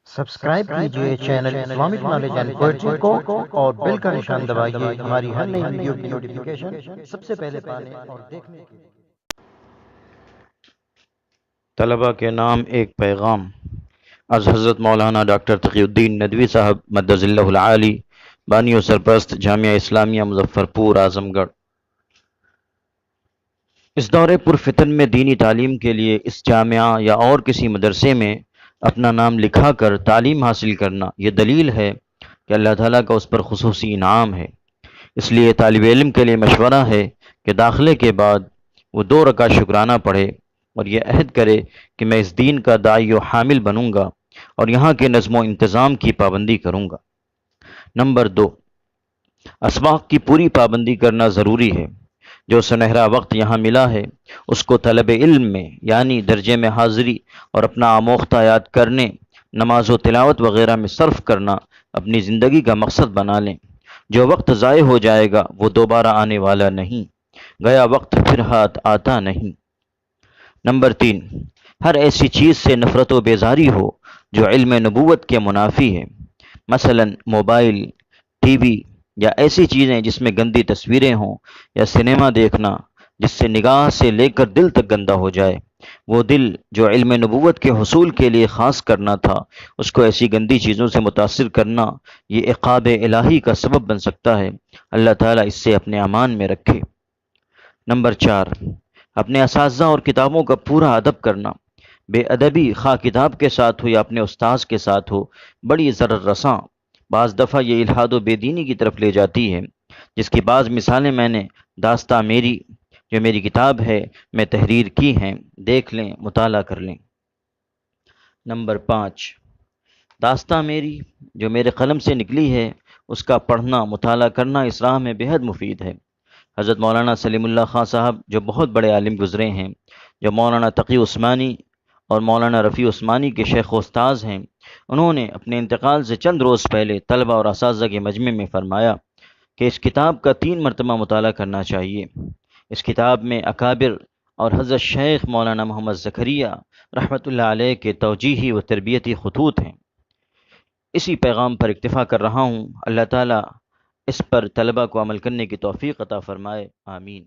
Subscribe کیجئے channel Islamic knowledge and poetry کو اور بیل کا نشان دبائیے ہماری ہر نئی ویڈیو کی نوٹیفیکیشن سب سے پہلے پانے اور دیکھنے کے لیے۔ طلبہ کے نام ایک پیغام از حضرت مولانا ڈاکٹر تقی الدین ندوی صاحب مدظ اللہ العالی، بانی و سرپرست جامعہ اسلامیہ مظفر پور اعظم گڑھ۔ اس دور پرفتن میں دینی تعلیم کے لیے اس جامعہ یا اور کسی مدرسے میں اپنا نام لکھا کر تعلیم حاصل کرنا یہ دلیل ہے کہ اللہ تعالیٰ کا اس پر خصوصی انعام ہے۔ اس لیے طالب علم کے لیے مشورہ ہے کہ داخلے کے بعد وہ 2 رکعت شکرانہ پڑھے اور یہ عہد کرے کہ میں اس دین کا داعی و حامل بنوں گا اور یہاں کے نظم و انتظام کی پابندی کروں گا۔ نمبر 2، اسباق کی پوری پابندی کرنا ضروری ہے۔ جو سنہرا وقت یہاں ملا ہے اس کو طلب علم میں یعنی درجے میں حاضری اور اپنا آموختہ یاد کرنے، نماز و تلاوت وغیرہ میں صرف کرنا اپنی زندگی کا مقصد بنا لیں۔ جو وقت ضائع ہو جائے گا وہ دوبارہ آنے والا نہیں، گیا وقت پھر ہاتھ آتا نہیں۔ نمبر 3، ہر ایسی چیز سے نفرت و بیزاری ہو جو علم نبوت کے منافی ہے، مثلا موبائل، ٹی وی یا ایسی چیزیں جس میں گندی تصویریں ہوں، یا سنیما دیکھنا جس سے نگاہ سے لے کر دل تک گندا ہو جائے۔ وہ دل جو علم نبوت کے حصول کے لیے خاص کرنا تھا، اس کو ایسی گندی چیزوں سے متاثر کرنا یہ عقاب الہی کا سبب بن سکتا ہے۔ اللہ تعالیٰ اس سے اپنے امان میں رکھے۔ نمبر 4، اپنے اساتذہ اور کتابوں کا پورا ادب کرنا۔ بے ادبی خواہ کتاب کے ساتھ ہو یا اپنے استاذ کے ساتھ ہو بڑی ضرر رساں، بعض دفعہ یہ الحاد و بے دینی کی طرف لے جاتی ہے، جس کی بعض مثالیں میں نے داستہ میری جو میری کتاب ہے میں تحریر کی ہیں، دیکھ لیں، مطالعہ کر لیں۔ نمبر 5، داستہ میری جو میرے قلم سے نکلی ہے اس کا پڑھنا مطالعہ کرنا اس راہ میں بے حد مفید ہے۔ حضرت مولانا سلیم اللہ خان صاحب جو بہت بڑے عالم گزرے ہیں، جو مولانا تقی عثمانی اور مولانا رفیع عثمانی کے شیخ و استاذ ہیں، انہوں نے اپنے انتقال سے چند روز پہلے طلبہ اور اساتذہ کے مجمع میں فرمایا کہ اس کتاب کا 3 مرتبہ مطالعہ کرنا چاہیے۔ اس کتاب میں اکابر اور حضرت شیخ مولانا محمد زکریا رحمۃ اللہ علیہ کے توجیہی و تربیتی خطوط ہیں۔ اسی پیغام پر اکتفا کر رہا ہوں۔ اللہ تعالیٰ اس پر طلبہ کو عمل کرنے کی توفیق عطا فرمائے، آمین۔